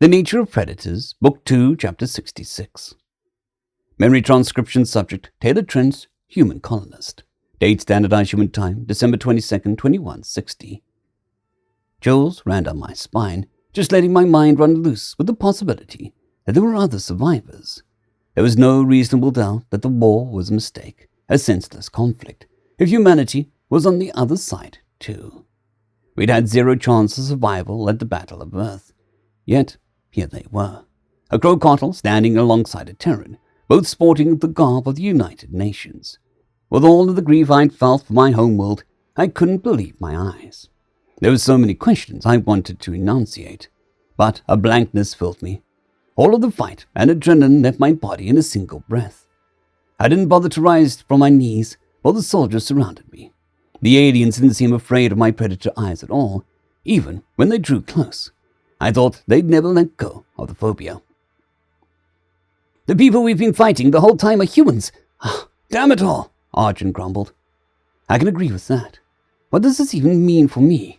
The Nature of Predators, Book 2, Chapter 66. Memory transcription subject, Taylor Trent's Human Colonist. Date Standardized Human Time, December 22nd, 2160. Chills ran down my spine, just letting my mind run loose with the possibility that there were other survivors. There was no reasonable doubt that the war was a mistake, a senseless conflict, if humanity was on the other side, too. We'd had zero chance of survival at the Battle of Earth. Yet, here they were, a crocodile standing alongside a Terran, both sporting the garb of the United Nations. With all of the grief I'd felt for my homeworld, I couldn't believe my eyes. There were so many questions I wanted to enunciate, but a blankness filled me. All of the fight and adrenaline left my body in a single breath. I didn't bother to rise from my knees while the soldiers surrounded me. The aliens didn't seem afraid of my predator eyes at all, even when they drew close. I thought they'd never let go of the phobia. "The people we've been fighting the whole time are humans. Damn it all," Argent grumbled. "I can agree with that. What does this even mean for me?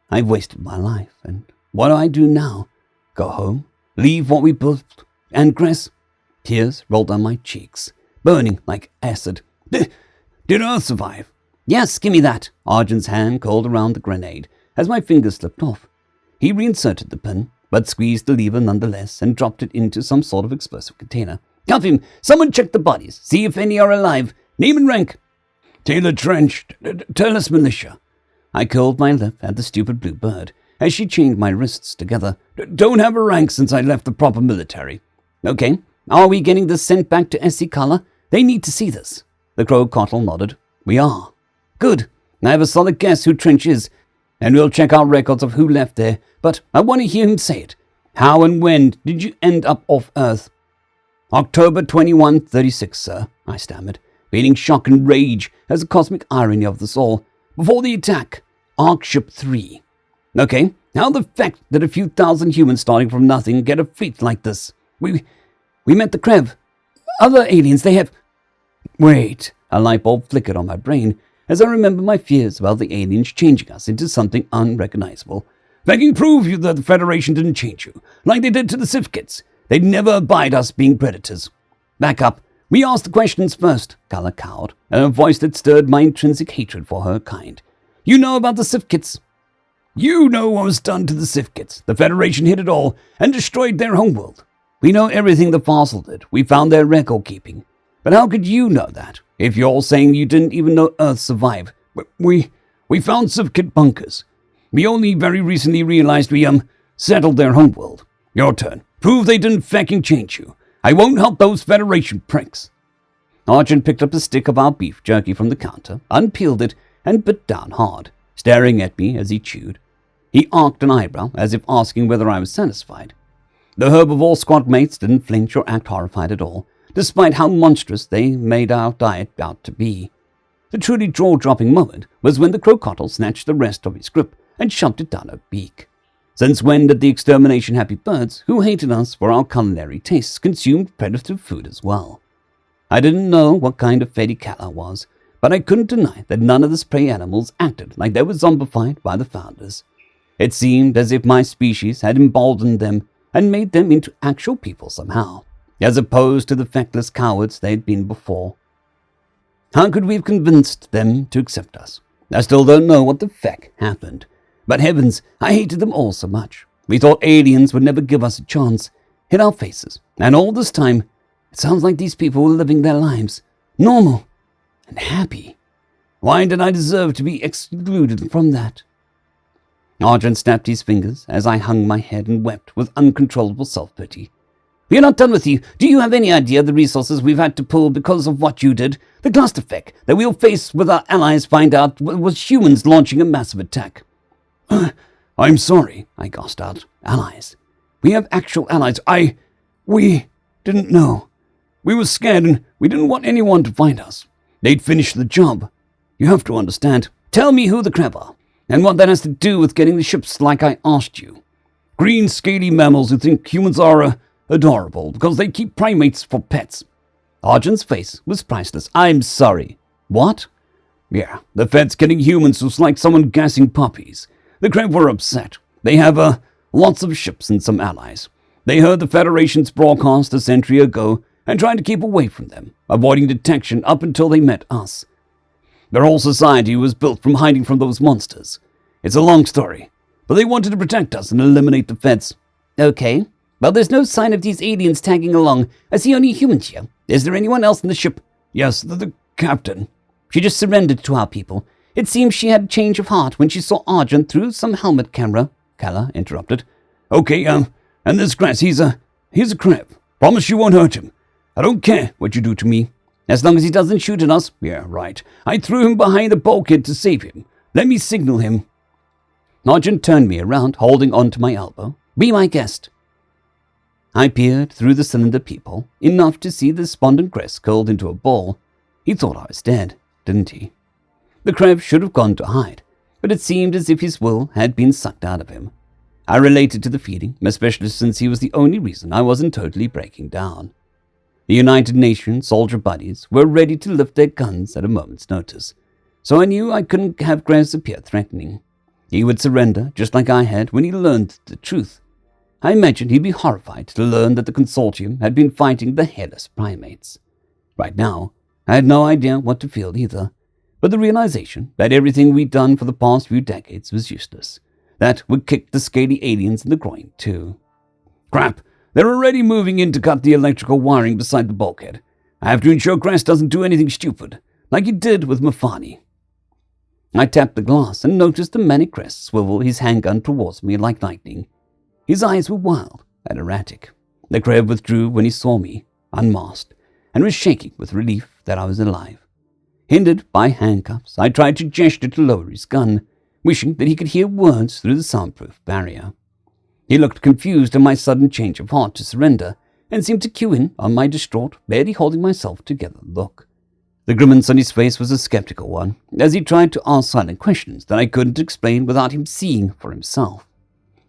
I've wasted my life, and what do I do now? Go home? Leave what we built? And Gress?" Tears rolled down my cheeks, burning like acid. Did Earth survive?" "Yes, give me that." Argent's hand curled around the grenade as my fingers slipped off. He reinserted the pin, but squeezed the lever nonetheless and dropped it into some sort of explosive container. "Cuff him! Someone check the bodies. See if any are alive. Name and rank." "Taylor Trench, Tellus Militia." I curled my lip at the stupid blue bird as she chained my wrists together. "Don't have a rank since I left the proper military." "Okay. Are we getting this sent back to SC Color? They need to see this." The crocodile nodded. "We are." "Good. I have a solid guess who Trench is, and we'll check our records of who left there, but I want to hear him say it. How and when did you end up off Earth?" "October 2136, sir," I stammered, feeling shock and rage as the cosmic irony of this all. "Before the attack, Ark Ship 3. "Okay, how the fact that a few thousand humans starting from nothing get a fleet like this? We met the Krev. Other aliens, they have..." Wait, a light bulb flickered on my brain as I remember my fears about the aliens changing us into something unrecognizable. "They can prove you that the Federation didn't change you, like they did to the Sifkits. They'd never abide us being predators." "Back up. We asked the questions first," Kala cowed, in a voice that stirred my intrinsic hatred for her kind. "You know about the Sifkits." "You know what was done to the Sifkits. The Federation hit it all and destroyed their homeworld." "We know everything the Fossil did. We found their record keeping. But how could you know that, if you're all saying you didn't even know Earth survived?" We found Sifkit bunkers. We only very recently realized we settled their homeworld. Your turn. Prove they didn't fucking change you. I won't help those Federation pricks." Argent picked up a stick of our beef jerky from the counter, unpeeled it, and bit down hard, staring at me as he chewed. He arched an eyebrow as if asking whether I was satisfied. The herbivore squad mates didn't flinch or act horrified at all, despite how monstrous they made our diet out to be. The truly jaw-dropping moment was when the crocodile snatched the rest of his grip and shoved it down her beak. Since when did the extermination-happy birds, who hated us for our culinary tastes, consume predator food as well? I didn't know what kind of fetty cat I was, but I couldn't deny that none of the prey animals acted like they were zombified by the founders. It seemed as if my species had emboldened them and made them into actual people somehow, as opposed to the feckless cowards they'd been before. How could we have convinced them to accept us? I still don't know what the feck happened. But heavens, I hated them all so much. We thought aliens would never give us a chance, hit our faces, and all this time, it sounds like these people were living their lives, normal and happy. Why did I deserve to be excluded from that? Argent snapped his fingers as I hung my head and wept with uncontrollable self-pity. "We're not done with you. Do you have any idea of the resources we've had to pull because of what you did? The clusterfuck that we'll face with our allies find out was humans launching a massive attack." "I'm sorry," I gasped out. "Allies? We have actual allies. We didn't know. We were scared and we didn't want anyone to find us. They'd finish the job. You have to understand." "Tell me who the Krev are, and what that has to do with getting the ships like I asked you." "Green, scaly mammals who think humans are adorable because they keep primates for pets." Argent's face was priceless. "I'm sorry." "What?" "Yeah, the Fed's getting humans who's like someone gassing puppies. The Krev were upset. They have lots of ships and some allies. They heard the Federation's broadcast a century ago and tried to keep away from them, avoiding detection up until they met us. Their whole society was built from hiding from those monsters. It's a long story, but they wanted to protect us and eliminate the Feds. Okay, well, there's no sign of these aliens tagging along. I see only humans here. Is there anyone else in the ship? Yes, the captain. She just surrendered to our people. It seems she had a change of heart when she saw Argent through some helmet camera. Kala interrupted. Okay, and this Grass, he's a crab. Promise you won't hurt him. I don't care what you do to me. As long as he doesn't shoot at us. Yeah, right. I threw him behind the bulkhead to save him. Let me signal him. Argent turned me around, holding on to my elbow. Be my guest. I peered through the cylinder peephole, enough to see the despondent Gress curled into a ball. He thought I was dead, didn't he? The crab should have gone to hide, but it seemed as if his will had been sucked out of him. I related to the feeling, especially since he was the only reason I wasn't totally breaking down. The United Nations soldier buddies were ready to lift their guns at a moment's notice, so I knew I couldn't have Gress appear threatening. He would surrender, just like I had when he learned the truth. I imagined he'd be horrified to learn that the consortium had been fighting the hairless primates. Right now, I had no idea what to feel either, but the realization that everything we'd done for the past few decades was useless. That would kick the scaly aliens in the groin, too. Crap, they're already moving in to cut the electrical wiring beside the bulkhead. I have to ensure Grass doesn't do anything stupid, like he did with Mafani. I tapped the glass and noticed the manic Grass swivel his handgun towards me like lightning. His eyes were wild and erratic. The crab withdrew when he saw me, unmasked, and was shaking with relief that I was alive. Hindered by handcuffs, I tried to gesture to lower his gun, wishing that he could hear words through the soundproof barrier. He looked confused at my sudden change of heart to surrender, and seemed to cue in on my distraught, barely holding myself together look. The grimace on his face was a skeptical one, as he tried to ask silent questions that I couldn't explain without him seeing for himself.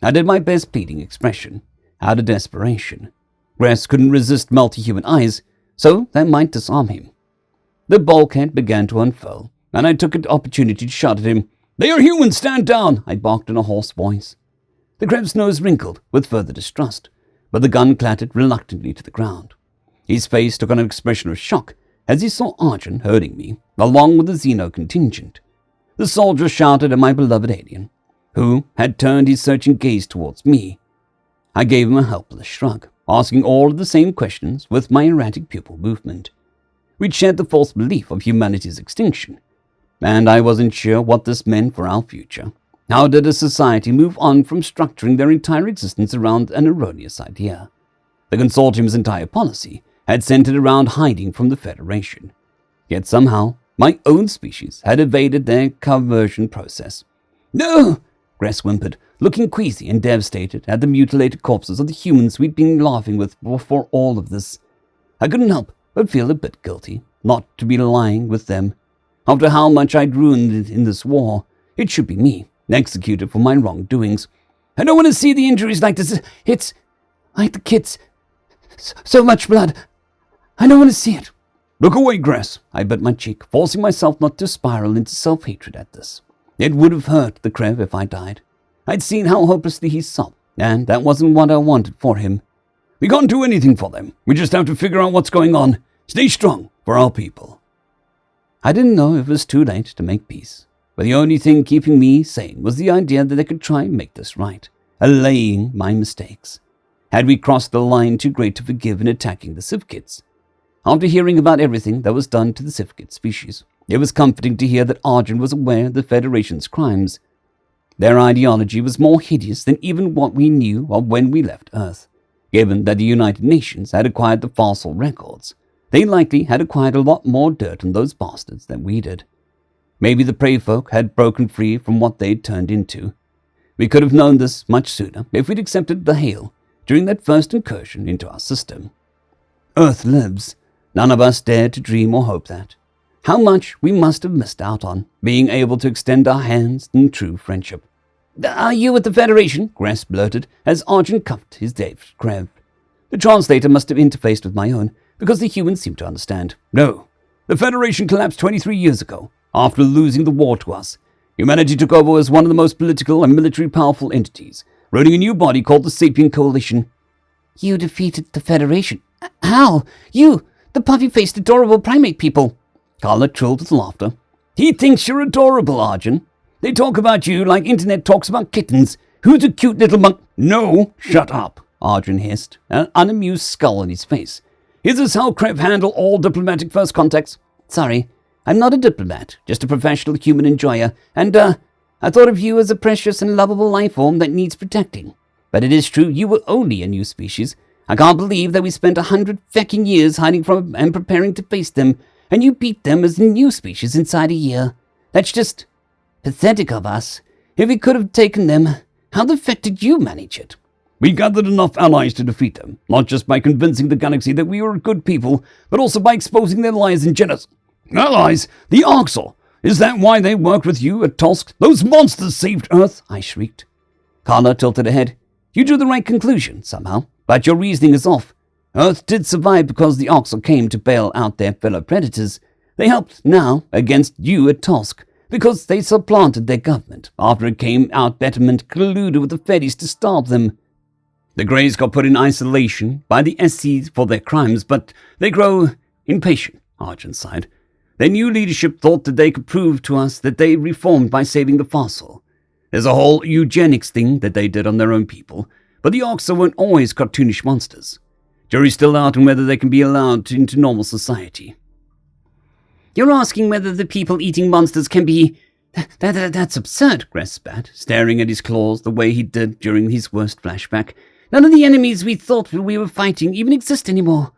I did my best pleading expression, out of desperation. Grass couldn't resist multi-human eyes, so that might disarm him. The bulkhead began to unfurl, and I took an opportunity to shout at him. They are humans, stand down, I barked in a hoarse voice. The crab's nose wrinkled with further distrust, but the gun clattered reluctantly to the ground. His face took on an expression of shock as he saw Argent herding me, along with the Xeno contingent. The soldier shouted at my beloved alien, who had turned his searching gaze towards me. I gave him a helpless shrug, asking all of the same questions with my erratic pupil movement. We'd shared the false belief of humanity's extinction, and I wasn't sure what this meant for our future. How did a society move on from structuring their entire existence around an erroneous idea? The consortium's entire policy had centered around hiding from the Federation. Yet somehow, my own species had evaded their conversion process. No! Grass whimpered, looking queasy and devastated at the mutilated corpses of the humans we'd been laughing with before all of this. I couldn't help but feel a bit guilty, not to be lying with them. After how much I'd ruined in this war, it should be me, executed for my wrongdoings. I don't want to see the injuries like this. It's like the kids. So much blood. I don't want to see it. Look away, Grass. I bit my cheek, forcing myself not to spiral into self-hatred at this. It would have hurt the crab if I died. I'd seen how hopelessly he sobbed, and that wasn't what I wanted for him. We can't do anything for them. We just have to figure out what's going on. Stay strong for our people. I didn't know if it was too late to make peace, but the only thing keeping me sane was the idea that I could try and make this right, allaying my mistakes. Had we crossed the line too great to forgive in attacking the Civ Kids? After hearing about everything that was done to the Civ Kid species, it was comforting to hear that Argent was aware of the Federation's crimes. Their ideology was more hideous than even what we knew of when we left Earth. Given that the United Nations had acquired the fossil records, they likely had acquired a lot more dirt on those bastards than we did. Maybe the prey folk had broken free from what they'd turned into. We could have known this much sooner if we'd accepted the hail during that first incursion into our system. Earth lives. None of us dared to dream or hope that. How much we must have missed out on, being able to extend our hands in true friendship. Are you with the Federation? Grass blurted, as Argent cuffed his Dave crab. The translator must have interfaced with my own, because the humans seemed to understand. No. The Federation collapsed 23 years ago, after losing the war to us. Humanity took over as one of the most political and military powerful entities, running a new body called the Sapient Coalition. You defeated the Federation. How? You, the puffy-faced, adorable primate people. Carla trilled with laughter. He thinks you're adorable, Arjun. They talk about you like internet talks about kittens. Who's a cute little monk? No, shut up, Arjun hissed, an unamused skull on his face. Is this how Krev handle all diplomatic first contacts? Sorry, I'm not a diplomat, just a professional human enjoyer, and, I thought of you as a precious and lovable life form that needs protecting. But it is true, you were only a new species. I can't believe that we spent 100 fecking years hiding from and preparing to face them, and you beat them as a new species inside a year. That's just pathetic of us. If we could have taken them, how the feck did you manage it? We gathered enough allies to defeat them, not just by convincing the galaxy that we were good people, but also by exposing their lies and genocide. Allies? The Orcs? Is that why they worked with you at Tusk? Those monsters saved Earth? I shrieked. Carla tilted her head. You drew the right conclusion, somehow, but your reasoning is off. Earth did survive because the Orcs came to bail out their fellow predators. They helped now against you at Tusk, because they supplanted their government. After it came out, Betterment colluded with the Feddies to starve them. The Greys got put in isolation by the SCs for their crimes, but they grow impatient, Arjun sighed. Their new leadership thought that they could prove to us that they reformed by saving the fossil. There's a whole eugenics thing that they did on their own people, but the Orcs weren't always cartoonish monsters. Jury's still out on whether they can be allowed into normal society. You're asking whether the people-eating monsters can be... That's absurd, Gress spat, staring at his claws the way he did during his worst flashback. None of the enemies we thought we were fighting even exist anymore.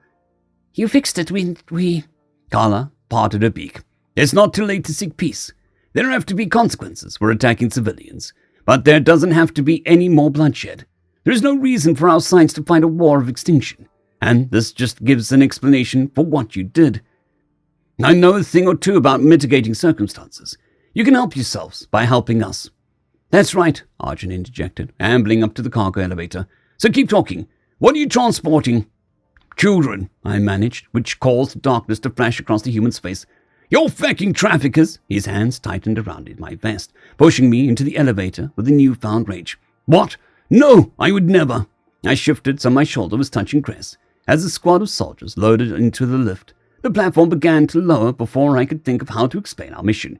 You fixed it, we... Carla parted her beak. It's not too late to seek peace. There have to be consequences for attacking civilians, but there doesn't have to be any more bloodshed. There is no reason for our science to fight a war of extinction, and this just gives an explanation for what you did. I know a thing or two about mitigating circumstances. You can help yourselves by helping us. That's right, Arjun interjected, ambling up to the cargo elevator. So keep talking. What are you transporting? Children, I managed, which caused darkness to flash across the human's face. You're fecking traffickers! His hands tightened around my vest, pushing me into the elevator with a newfound rage. What? No, I would never! I shifted so my shoulder was touching Chris. As the squad of soldiers loaded into the lift, the platform began to lower before I could think of how to explain our mission.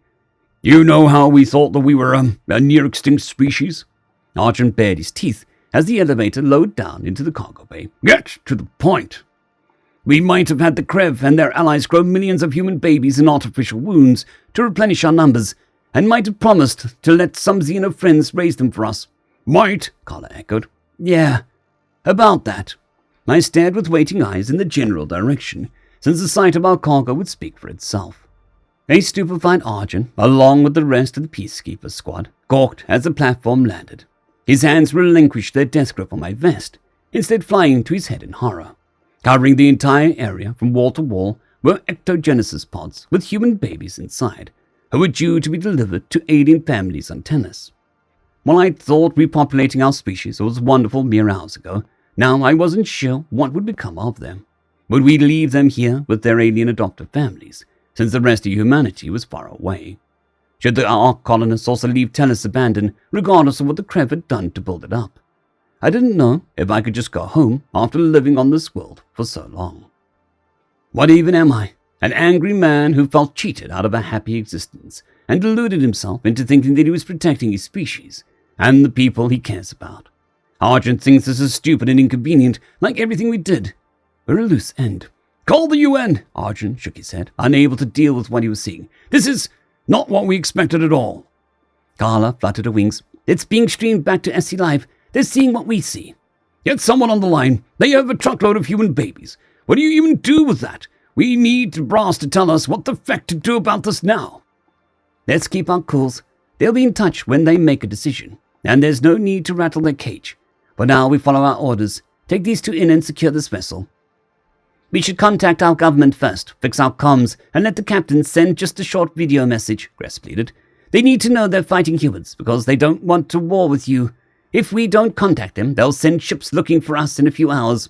You know how we thought that we were a near-extinct species? Arjun bared his teeth as the elevator lowered down into the cargo bay. Get to the point. We might have had the Krev and their allies grow millions of human babies in artificial wombs to replenish our numbers, and might have promised to let some Xeno friends raise them for us. Might, Carla echoed. Yeah, about that. I stared with waiting eyes in the general direction, since the sight of our cargo would speak for itself. A stupefied Arjun, along with the rest of the Peacekeeper squad, gawked as the platform landed. His hands relinquished their death grip on my vest, instead flying to his head in horror. Covering the entire area from wall to wall were ectogenesis pods with human babies inside, who were due to be delivered to alien families on Tennis. While I thought repopulating our species was wonderful mere hours ago, now I wasn't sure what would become of them. Would we leave them here with their alien adoptive families, since the rest of humanity was far away? Should the Ark colonists also leave Tennis abandoned, regardless of what the Krev had done to build it up? I didn't know if I could just go home after living on this world for so long. What even am I? An angry man who felt cheated out of a happy existence and deluded himself into thinking that he was protecting his species and the people he cares about. Arjun thinks this is stupid and inconvenient, like everything we did. We're a loose end. Call the UN! Arjun shook his head, unable to deal with what he was seeing. This is not what we expected at all. Carla fluttered her wings. It's being streamed back to SC Live. They're seeing what we see. Get someone on the line. They have a truckload of human babies. What do you even do with that? We need Brass to tell us what the feck to do about this now. Let's keep our cool. They'll be in touch when they make a decision, and there's no need to rattle their cage. For now, we follow our orders. Take these two in and secure this vessel. We should contact our government first, fix our comms, and let the captain send just a short video message, Gress pleaded. They need to know they're fighting humans, because they don't want to war with you. If we don't contact them, they'll send ships looking for us in a few hours.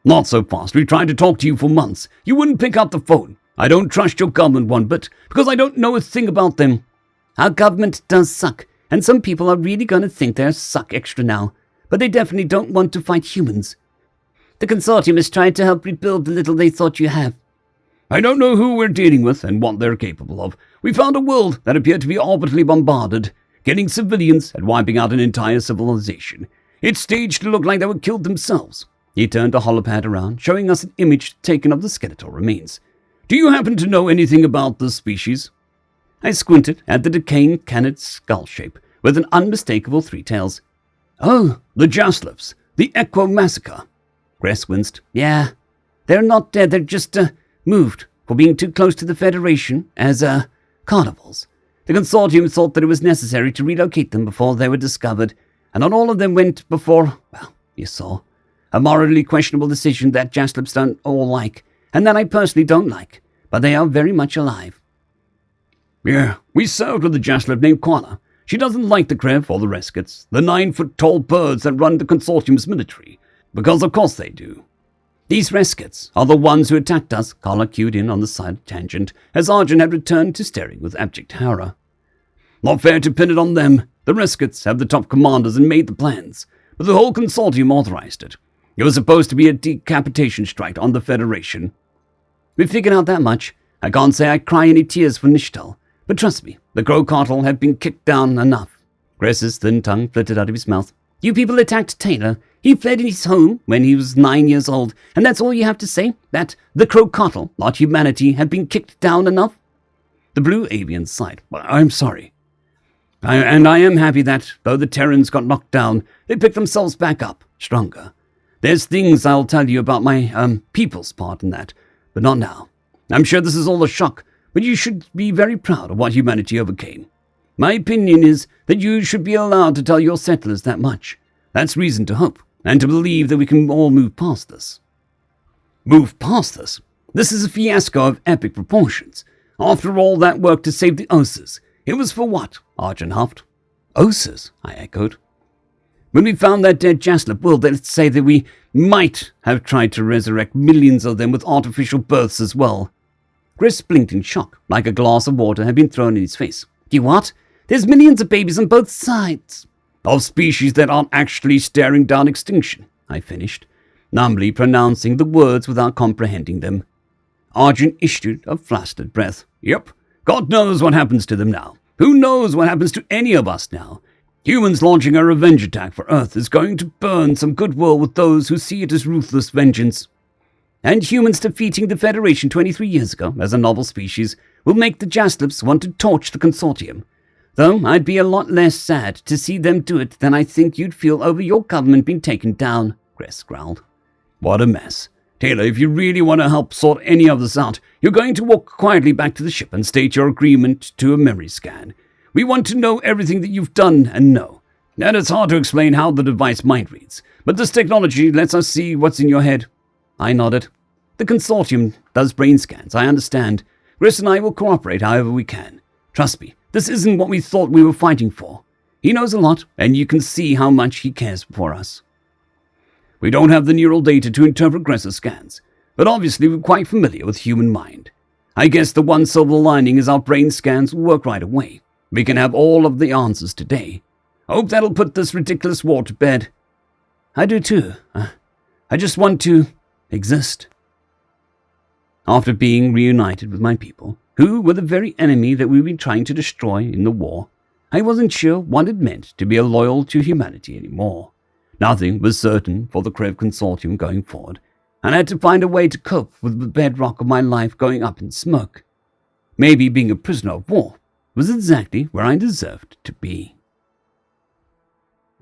Not so fast. We tried to talk to you for months. You wouldn't pick up the phone. I don't trust your government one bit, because I don't know a thing about them. Our government does suck, and some people are really going to think they're suck extra now, but they definitely don't want to fight humans. The consortium has tried to help rebuild the little they thought you have. I don't know who we're dealing with and what they're capable of. We found a world that appeared to be orbitally bombarded, killing civilians and wiping out an entire civilization. It's staged to look like they were killed themselves. He turned a holopad around, showing us an image taken of the skeletal remains. Do you happen to know anything about this species? I squinted at the decaying canid skull shape with an unmistakable three tails. Oh, the Jaslips, the Equo massacre. Gress winced. Yeah, they're not dead, they're just, moved for being too close to the Federation as, carnivals. The consortium thought that it was necessary to relocate them before they were discovered, and not all of them went before, well, you saw. A morally questionable decision that Jaslips don't all like, and that I personally don't like, but they are very much alive. Yeah, we served with a Jaslip named Quana. She doesn't like the Krev or the Reskets, the 9-foot-tall birds that run the consortium's military, because of course they do. These Reskets are the ones who attacked us, Carla cued in on the side tangent, as Arjun had returned to staring with abject horror. Not fair to pin it on them. The Reskets have the top commanders and made the plans, but the whole consortium authorized it. It was supposed to be a decapitation strike on the Federation. We figured out that much. I can't say I cry any tears for Nishtal, but trust me, the Crow Cartel have been kicked down enough. Gress's thin tongue flitted out of his mouth. You people attacked Taylor. He fled in his home when he was 9 years old, and that's all you have to say? That the Crow Cartel, not humanity, have been kicked down enough? The blue avian sighed. I'm sorry. I am happy that, though the Terrans got knocked down, they picked themselves back up, stronger. There's things I'll tell you about my, people's part in that, but not now. I'm sure this is all a shock, but you should be very proud of what humanity overcame. My opinion is that you should be allowed to tell your settlers that much. That's reason to hope, and to believe that we can all move past this. Move past this? This is a fiasco of epic proportions. After all that work to save the Osas, it was for what? Arjun huffed. Osas? I echoed. When we found that dead Jaslip world, let's say that we might have tried to resurrect millions of them with artificial births as well. Gress blinked in shock, like a glass of water had been thrown in his face. You what? There's millions of babies on both sides. Of species that aren't actually staring down extinction, I finished, numbly pronouncing the words without comprehending them. Arjun issued a flaccid breath. Yep, God knows what happens to them now. Who knows what happens to any of us now? Humans launching a revenge attack for Earth is going to burn some goodwill with those who see it as ruthless vengeance. And humans defeating the Federation 23 years ago as a novel species will make the Jaslips want to torch the consortium. Though I'd be a lot less sad to see them do it than I think you'd feel over your government being taken down, Gress growled. What a mess. Taylor, if you really want to help sort any of this out, you're going to walk quietly back to the ship and state your agreement to a memory scan. We want to know everything that you've done and know. And it's hard to explain how the device mind reads, but this technology lets us see what's in your head. I nodded. The consortium does brain scans, I understand. Chris and I will cooperate however we can. Trust me, this isn't what we thought we were fighting for. He knows a lot, and you can see how much he cares for us. We don't have the neural data to interpret Gress's scans, but obviously we're quite familiar with human mind. I guess the one silver lining is our brain scans will work right away. We can have all of the answers today. Hope that'll put this ridiculous war to bed. I do too. I just want to exist. After being reunited with my people, who were the very enemy that we've been trying to destroy in the war, I wasn't sure what it meant to be loyal to humanity anymore. Nothing was certain for the Krev Consortium going forward, and I had to find a way to cope with the bedrock of my life going up in smoke. Maybe being a prisoner of war was exactly where I deserved to be.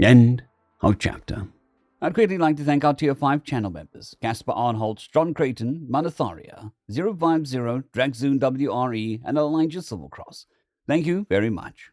End of chapter. I'd greatly like to thank our Tier 5 channel members, Casper Arnholtz, John Creighton, Manatharia, 050, Dragzoon WRE, and Elijah Silvercross. Thank you very much.